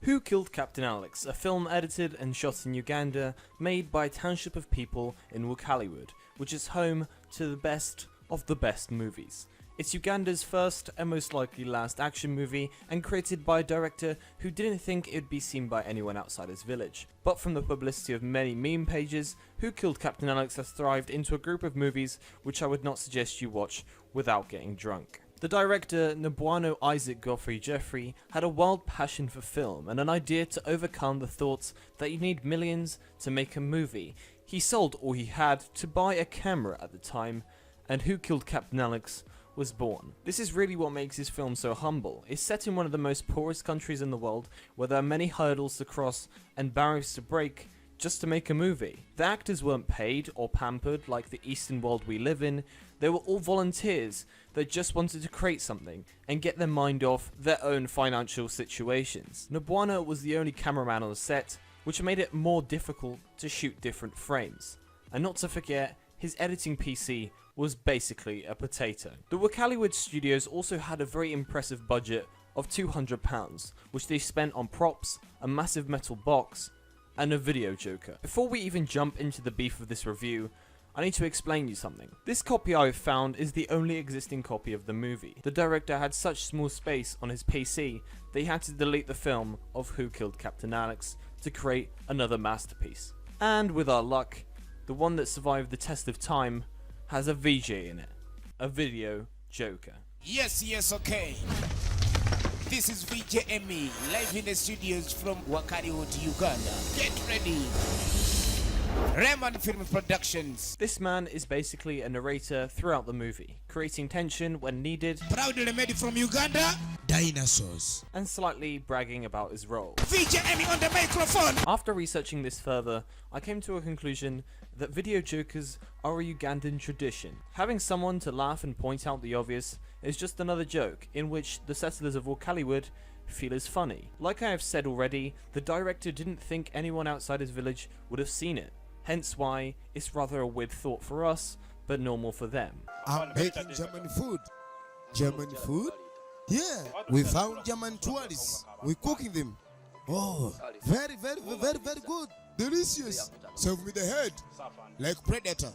Who Killed Captain Alex, a film edited and shot in Uganda, made by a township of people in Wakaliwood, which is home to the best of the best movies. It's Uganda's first and most likely last action movie, and created by a director who didn't think it would be seen by anyone outside his village. But from the publicity of many meme pages, Who Killed Captain Alex has thrived into a group of movies which I would not suggest you watch without getting drunk. The director, Nabwano Isaac Godfrey Jeffrey, had a wild passion for film and an idea to overcome the thoughts that you need millions to make a movie. He sold all he had to buy a camera at the time, and Who Killed Captain Alex was born. This is really what makes his film so humble. It's set in one of the most poorest countries in the world, where there are many hurdles to cross and barriers to break just to make a movie. The actors weren't paid or pampered like the Eastern world we live in. They were all volunteers that just wanted to create something and get their mind off their own financial situations. Nabwana was the only cameraman on the set, which made it more difficult to shoot different frames. And not to forget, his editing PC was basically a potato. The Wakaliwood Studios also had a very impressive budget of £200, which they spent on props, a massive metal box, and a video joker. Before we even jump into the beef of this review, I need to explain you something. This copy I've found is the only existing copy of the movie. The director had such small space on his PC that he had to delete the film of Who Killed Captain Alex to create another masterpiece. And with our luck, the one that survived the test of time has a VJ in it, a video joker. Yes, okay. This is VJ Emmy, live in the studios from Wakaliwood, Uganda. Get ready. Raymond Film Productions. This man is basically a narrator throughout the movie, creating tension when needed, Proudly made from Uganda. Dinosaurs. and slightly bragging about his role. VJ Emmy on the microphone. After researching this further, I came to a conclusion that video jokers are a Ugandan tradition. Having someone to laugh and point out the obvious is just another joke in which the settlers of Wakaliwood feel is funny. Like I have said already, the director didn't think anyone outside his village would have seen it, hence why it's rather a weird thought for us, but normal for them. I'm making German food. German food? Yeah, we found German tourists. We're cooking them. Oh, very good. Delicious. Serve me the head, like Predator.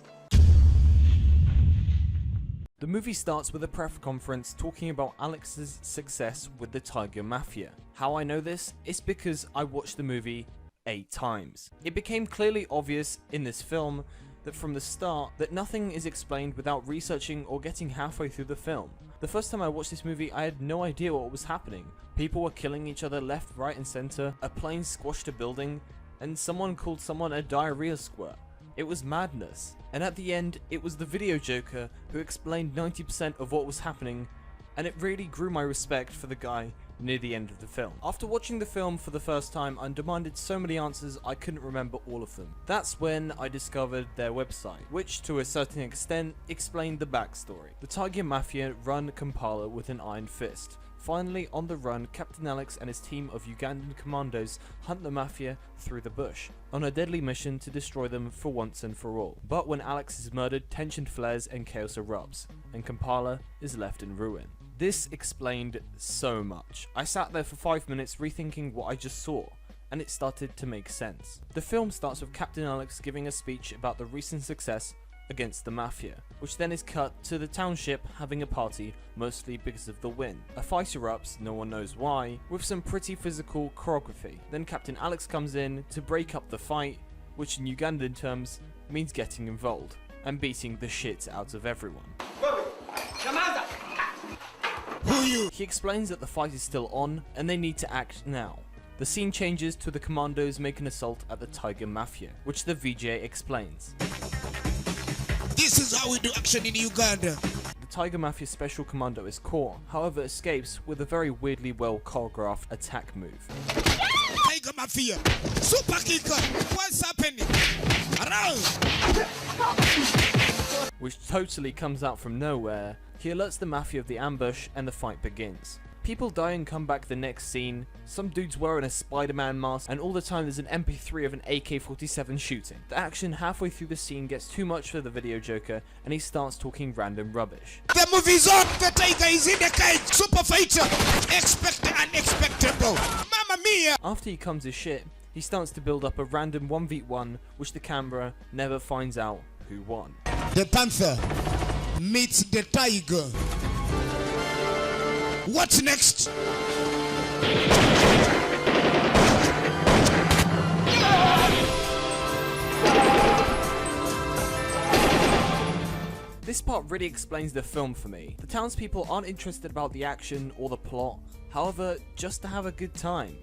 The movie starts with a press conference talking about Alex's success with the Tiger Mafia. How I know this is because I watched the movie 8 times. It became clearly obvious in this film that from the start that nothing is explained without researching or getting halfway through the film. The first time I watched this movie, I had no idea what was happening. People were killing each other left, right and center, a plane squashed a building, and someone called someone a diarrhea squirt. It was madness. And at the end, it was the video joker who explained 90% of what was happening, and it really grew my respect for the guy near the end of the film. After watching the film for the first time, I demanded so many answers I couldn't remember all of them. That's when I discovered their website, which to a certain extent explained the backstory. The Tiger Mafia run Kampala with an iron fist. Finally, on the run, Captain Alex and his team of Ugandan commandos hunt the Mafia through the bush, on a deadly mission to destroy them for once and for all. But when Alex is murdered, tension flares and chaos erupts, and Kampala is left in ruin. This explained so much. I sat there for 5 minutes rethinking what I just saw, and it started to make sense. The film starts with Captain Alex giving a speech about the recent success against the Mafia, which then is cut to the township having a party, mostly because of the win. A fight erupts, no one knows why, with some pretty physical choreography. Then Captain Alex comes in to break up the fight, which in Ugandan terms means getting involved, and beating the shit out of everyone. Who you? He explains that the fight is still on, and they need to act now. The scene changes to the commandos make an assault at the Tiger Mafia, which the VJ explains. This is how we do action in Uganda. The Tiger Mafia special commando is caught, however escapes with a very weirdly well choreographed attack move. Tiger Mafia. Super kicker. What's happening? Around. Which totally comes out from nowhere. He alerts the Mafia of the ambush and the fight begins. People die and come back the next scene, some dudes wearing a Spider-Man mask, and all the time there's an MP3 of an AK-47 shooting. The action halfway through the scene gets too much for the video joker, and he starts talking random rubbish. The movie's on. The tiger is in the cage. Super fighter. Expect the unexpected. Mamma Mia! After he comes his shit, he starts to build up a random 1v1 which the camera never finds out who won. The panther meets the tiger. What's next? This part really explains the film for me. The townspeople aren't interested about the action or the plot, however, just to have a good time.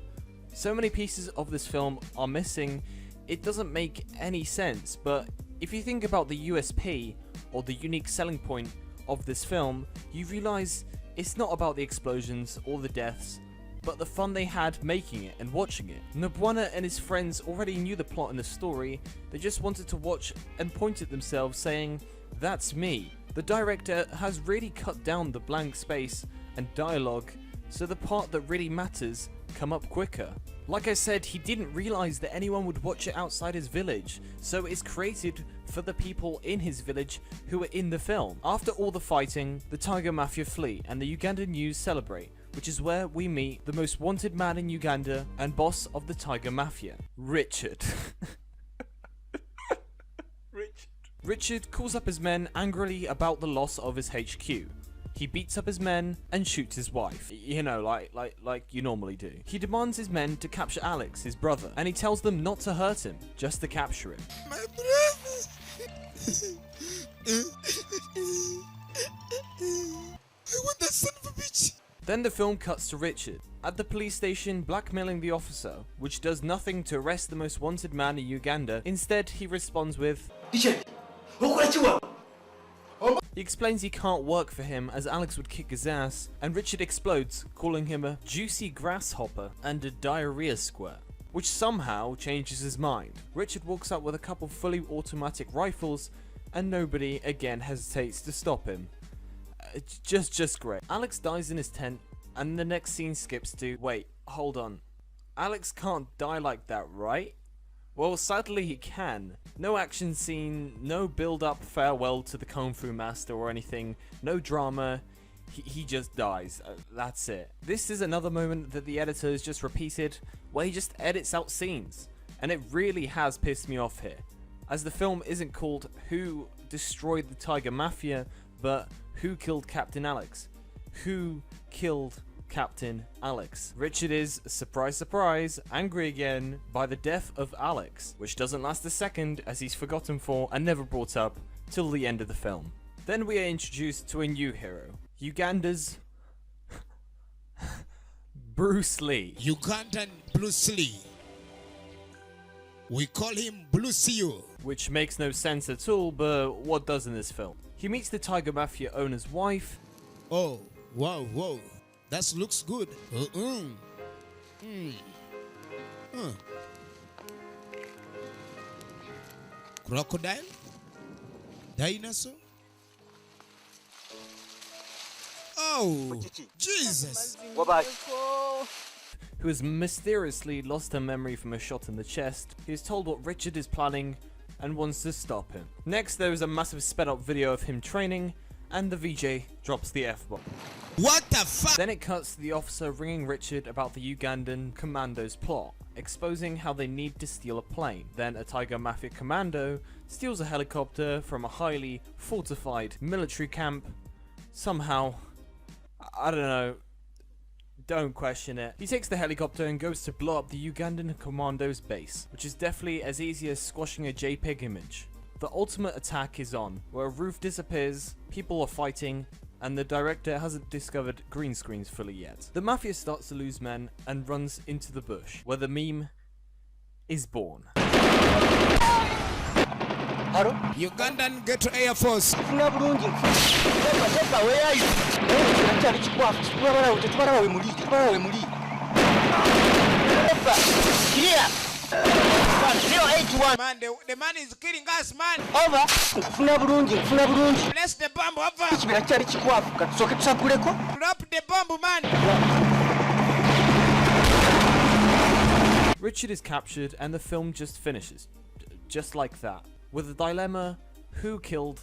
So many pieces of this film are missing, it doesn't make any sense, but if you think about the USP, or the unique selling point of this film, you realise it's not about the explosions or the deaths, but the fun they had making it and watching it. Nobwana and his friends already knew the plot and the story, they just wanted to watch and point at themselves saying, "That's me." The director has really cut down the blank space and dialogue, so the part that really matters come up quicker. Like I said, he didn't realise that anyone would watch it outside his village, so it's created for the people in his village who are in the film. After all the fighting, the Tiger Mafia flee and the Ugandan news celebrate, which is where we meet the most wanted man in Uganda and boss of the Tiger Mafia, Richard. Richard calls up his men angrily about the loss of his HQ. He beats up his men and shoots his wife. You know, like you normally do. He demands his men to capture Alex, his brother, and he tells them not to hurt him, just to capture him. My brother. I want that son of a bitch. Then the film cuts to Richard at the police station blackmailing the officer, which does nothing to arrest the most wanted man in Uganda. Instead, he responds with, he explains he can't work for him as Alex would kick his ass, and Richard explodes, calling him a juicy grasshopper and a diarrhea squirt, which somehow changes his mind. Richard walks out with a couple fully automatic rifles, and nobody again hesitates to stop him. Just great. Alex dies in his tent, and the next scene skips to, wait, hold on. Alex can't die like that, right? Well, sadly he can. No action scene, no build-up farewell to the Kung Fu master or anything, no drama, he just dies. That's it. This is another moment that the editor has just repeated, where he just edits out scenes. And it really has pissed me off here, as the film isn't called Who Destroyed the Tiger Mafia, but Who Killed Captain Alex? Who killed Captain Alex? Richard is, surprise surprise, angry again by the death of Alex, which doesn't last a second as he's forgotten for and never brought up till the end of the film. Then we are introduced to a new hero, Uganda's Bruce Lee. Ugandan Bruce Lee. We call him Bruce Lee. Which makes no sense at all, but what does in this film? He meets the Tiger Mafia owner's wife. Oh, wow. That looks good. Crocodile? Dinosaur? Oh, Jesus. Who has mysteriously lost her memory from a shot in the chest. He is told what Richard is planning and wants to stop him. Next, there is a massive sped up video of him training, and the VJ drops the F-bomb. What the fuck? Then it cuts to the officer ringing Richard about the Ugandan commando's plot, exposing how they need to steal a plane. Then a Tiger Mafia commando steals a helicopter from a highly fortified military camp. Somehow, I don't know, don't question it. He takes the helicopter and goes to blow up the Ugandan commando's base, which is definitely as easy as squashing a JPEG image. The ultimate attack is on, where a roof disappears, people are fighting, and the director hasn't discovered green screens fully yet. The Mafia starts to lose men and runs into the bush, where the meme is born. Ugandan Ghetto Air Force. Man, the man is killing us, man. Over. Bless the bomb, over. Drop the bomb, man. Richard is captured and the film just finishes. Just like that. With the dilemma, who killed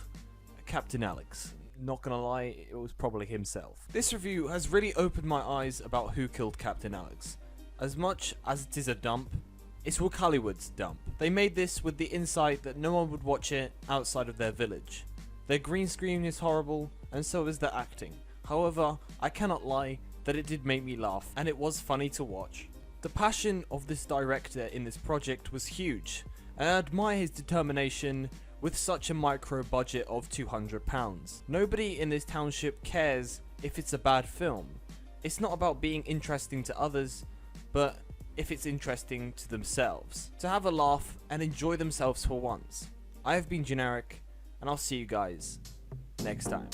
Captain Alex? Not gonna lie, it was probably himself. This review has really opened my eyes about who killed Captain Alex. As much as it is a dump, it's Wakaliwood's dump. They made this with the insight that no one would watch it outside of their village. Their green screen is horrible, and so is their acting. However, I cannot lie that it did make me laugh, and it was funny to watch. The passion of this director in this project was huge, and I admire his determination with such a micro budget of £200. Nobody in this township cares if it's a bad film. It's not about being interesting to others, but if it's interesting to themselves. To have a laugh and enjoy themselves for once. I have been Generic, and I'll see you guys next time.